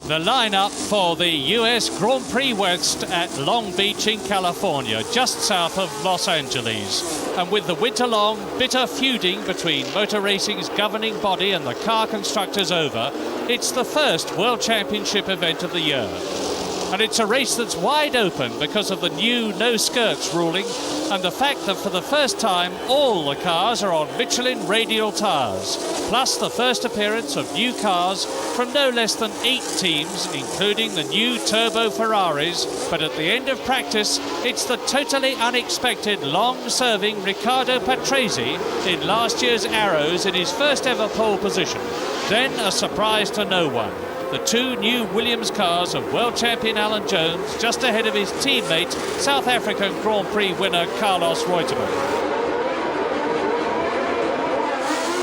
The lineup for the US Grand Prix West at Long Beach in California, just south of Los Angeles. And with the winter-long bitter feuding between motor racing's governing body and the car constructors over, it's the first World Championship event of the year. And it's a race that's wide open because of the new no-skirts ruling and the fact that for the first time all the cars are on Michelin radial tyres, plus the first appearance of new cars from no less than 8 teams, including the new turbo Ferraris. But at the end of practice, it's the totally unexpected long-serving Riccardo Patrese in last year's Arrows in his first ever pole position. Then a surprise to no one. The 2 new Williams cars of world champion Alan Jones just ahead of his teammate, South African Grand Prix winner Carlos Reutemann.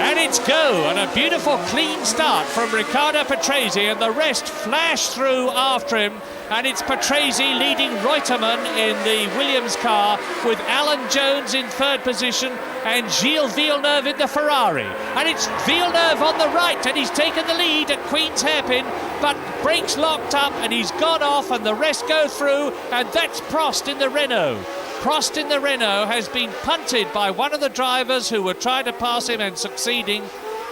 And it's go, and a beautiful clean start from Riccardo Patrese, and the rest flash through after him. And it's Patrese leading Reutemann in the Williams car, with Alan Jones in 3rd position and Gilles Villeneuve in the Ferrari. And it's Villeneuve on the right, and he's taken the lead at Queen's Hairpin, but brakes locked up and he's gone off, and the rest go through, and that's Prost in the Renault. Prost in the Renault has been punted by one of the drivers who were trying to pass him and succeeding.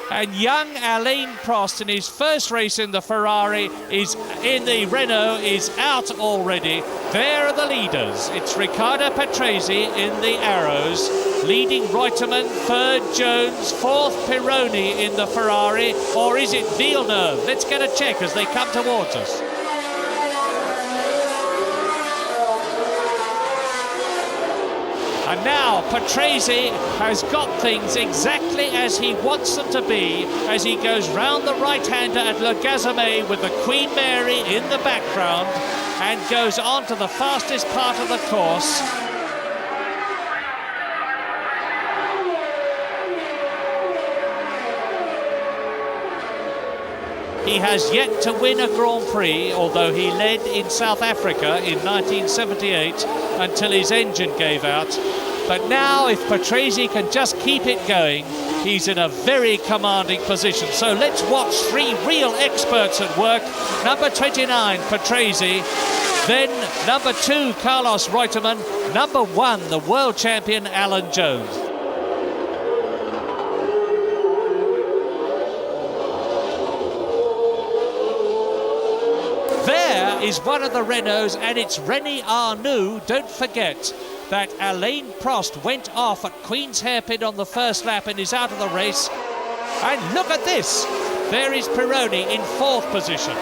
And young Alain Prost in his first race in the Ferrari in the Renault is out already. There are the leaders. It's Riccardo Patrese in the Arrows, leading Reutemann, 3rd Jones, 4th Pironi in the Ferrari, or is it Villeneuve? Let's get a check as they come towards us. And now Patrese has got things exactly as he wants them to be as he goes round the right-hander at Le Gazemais with the Queen Mary in the background and goes on to the fastest part of the course. He has yet to win a Grand Prix, although he led in South Africa in 1978 until his engine gave out. But now, if Patrese can just keep it going, he's in a very commanding position. So let's watch 3 real experts at work. Number 29, Patrese. Then number 2, Carlos Reutemann. Number 1, the world champion, Alan Jones. There is one of the Renaults, and it's René Arnoux. Don't forget that Alain Prost went off at Queen's Hairpin on the first lap and is out of the race. And look at this. There is Pironi in 4th position.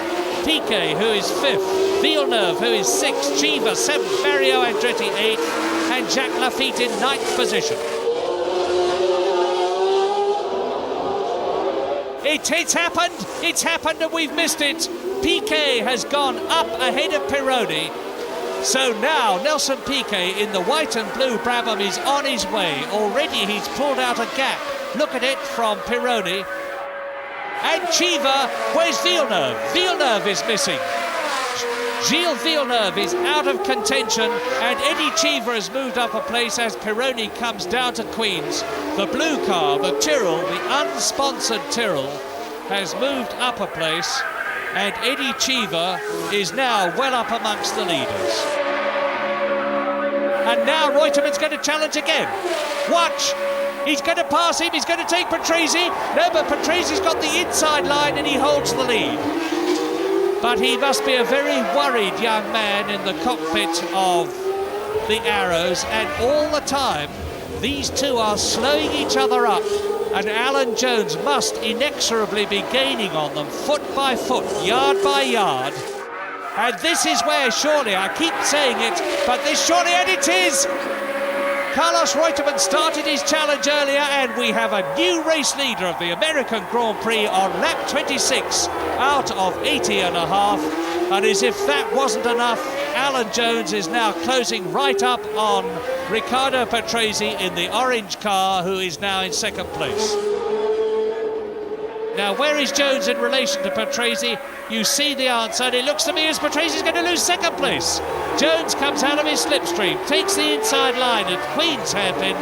Piquet, who is 5th. Villeneuve, who is 6th. Cheever, 7th. Mario Andretti, 8th. And Jacques Laffite in 9th position. It's happened and we've missed it. Piquet has gone up ahead of Pironi. So now Nelson Piquet in the white and blue Brabham is on his way. Already he's pulled out a gap. Look at it from Pironi. And Cheever, where's Villeneuve? Villeneuve is missing. Gilles Villeneuve is out of contention, and Eddie Cheever has moved up a place as Pironi comes down to Queens. The blue car, the Tyrrell, the unsponsored Tyrrell, has moved up a place, and Eddie Cheever is now well up amongst the leaders. And now Reutemann's going to challenge again. Watch! He's going to pass him, he's going to take Patrese. No, but Patrese's got the inside line and he holds the lead. But he must be a very worried young man in the cockpit of the Arrows, and all the time these two are slowing each other up, and Alan Jones must inexorably be gaining on them foot by foot, yard by yard. And this is where surely, I keep saying it, but this surely, and it is! Carlos Reutemann started his challenge earlier, and we have a new race leader of the American Grand Prix on lap 26 out of 80 and a half. And as if that wasn't enough, Alan Jones is now closing right up on Riccardo Patrese in the orange car, who is now in 2nd place. Now, where is Jones in relation to Patrese? You see the answer, and it looks to me as Patrese is going to lose 2nd place. Jones comes out of his slipstream, takes the inside line at Queen's Hairpin,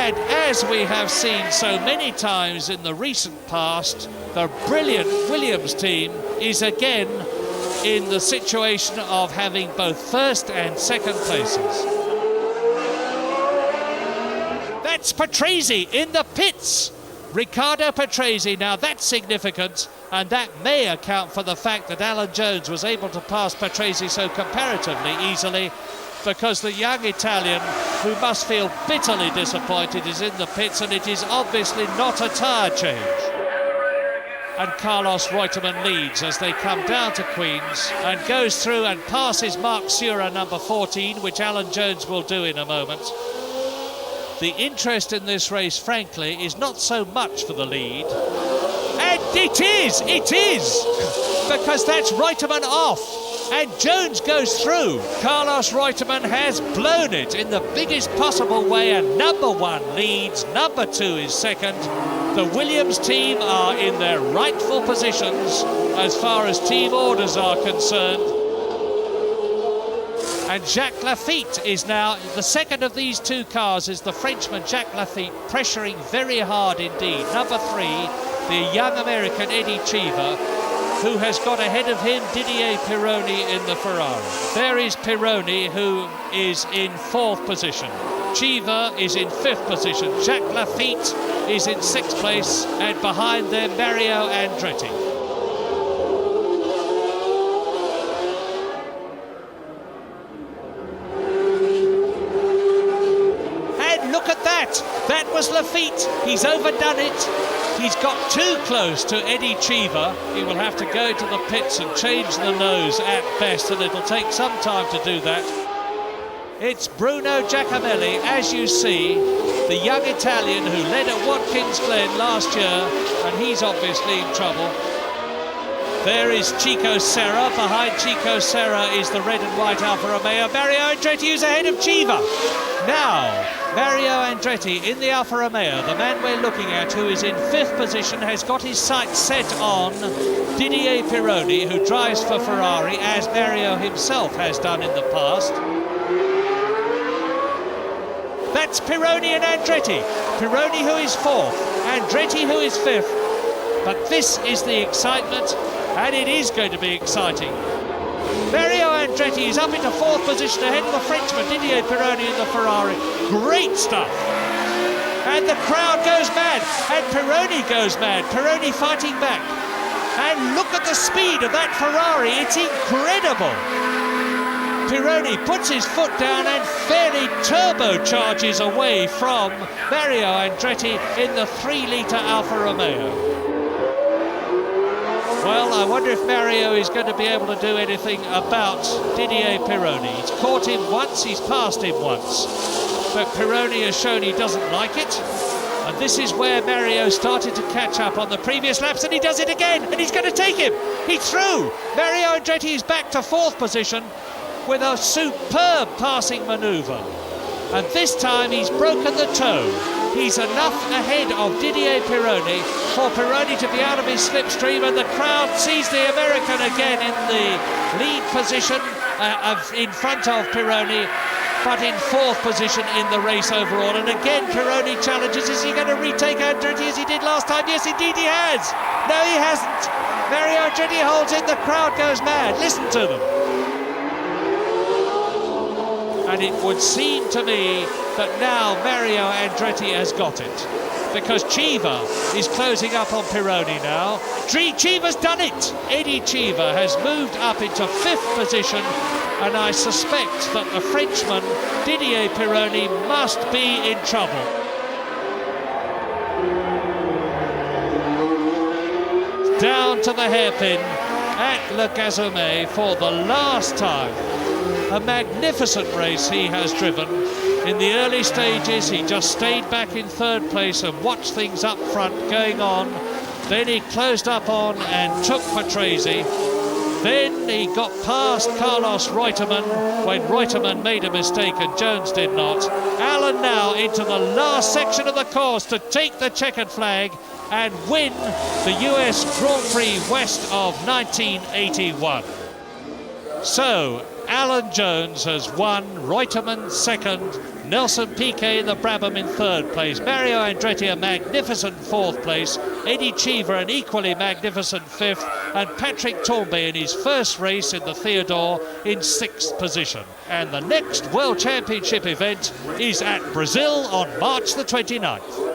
And as we have seen so many times in the recent past, the brilliant Williams team is again in the situation of having both first and second places. That's Patrese in the pits. Riccardo Patrese, now that's significant, and that may account for the fact that Alan Jones was able to pass Patrese so comparatively easily, because the young Italian, who must feel bitterly disappointed, is in the pits, and it is obviously not a tyre change. And Carlos Reutemann leads as they come down to Queens and goes through and passes Mark Sura, number 14, which Alan Jones will do in a moment. The interest in this race, frankly, is not so much for the lead. And it is, because that's Reutemann off. And Jones goes through. Carlos Reutemann has blown it in the biggest possible way, and number 1 leads, number 2 is second. The Williams team are in their rightful positions as far as team orders are concerned. And Jacques Laffite is now, the second of these two cars is the Frenchman Jacques Laffite, pressuring very hard indeed. Number 3, the young American Eddie Cheever, who has got ahead of him Didier Pironi in the Ferrari. There is Pironi, who is in 4th position. Cheever is in 5th position. Jacques Laffite is in 6th place, and behind them Mario Andretti. And look at that! That was Laffite. He's overdone it. He's got too close to Eddie Cheever. He will have to go to the pits and change the nose at best, and it'll take some time to do that. It's Bruno Giacomelli, as you see, the young Italian who led at Watkins Glen last year, and he's obviously in trouble. There is Chico Serra. Behind Chico Serra is the red and white Alfa Romeo. Mario Andretti, who's ahead of Cheever. Now, Mario Andretti in the Alfa Romeo, the man we're looking at, who is in 5th position, has got his sights set on Didier Pironi, who drives for Ferrari, as Mario himself has done in the past. That's Pironi and Andretti. Pironi, who is 4th, Andretti, who is 5th. But this is the excitement, and it is going to be exciting. Mario Andretti is up into 4th position ahead of the Frenchman Didier Pironi in the Ferrari. Great stuff. And the crowd goes mad, and Pironi goes mad. Pironi fighting back. And look at the speed of that Ferrari. It's incredible. Pironi puts his foot down and fairly turbocharges away from Mario Andretti in the 3-litre Alfa Romeo. Well, I wonder if Mario is going to be able to do anything about Didier Pironi. He's caught him once, he's passed him once. But Pironi has shown he doesn't like it. And this is where Mario started to catch up on the previous laps, and he does it again, and he's going to take him. He's through. Mario Andretti is back to 4th position with a superb passing manoeuvre. And this time he's broken the toe. He's enough ahead of Didier Pironi for Pironi to be out of his slipstream, and the crowd sees the American again in the lead position in front of Pironi, but in 4th position in the race overall. And again Pironi challenges. Is he going to retake Andretti as he did last time? Yes, indeed he has. No, he hasn't. Mario Andretti holds in. The crowd goes mad. Listen to them. And it would seem to me that now Mario Andretti has got it, because Cheever is closing up on Pironi now. Cheever's done it. Eddie Cheever has moved up into 5th position, and I suspect that the Frenchman Didier Pironi must be in trouble. Down to the hairpin at Le Gazoumet for the last time. A magnificent race he has driven. In the early stages, he just stayed back in 3rd place and watched things up front going on. Then he closed up on and took Patrese. Then he got past Carlos Reutemann when Reutemann made a mistake and Jones did not. Alan now into the last section of the course to take the checkered flag and win the US Grand Prix West of 1981. So, Alan Jones has won, Reutemann second, Nelson Piquet the Brabham in third place. Mario Andretti a magnificent fourth place. Eddie Cheever an equally magnificent fifth. And Patrick Tambay in his first race in the Theodore in sixth position. And the next World Championship event is at Brazil on March the 29th.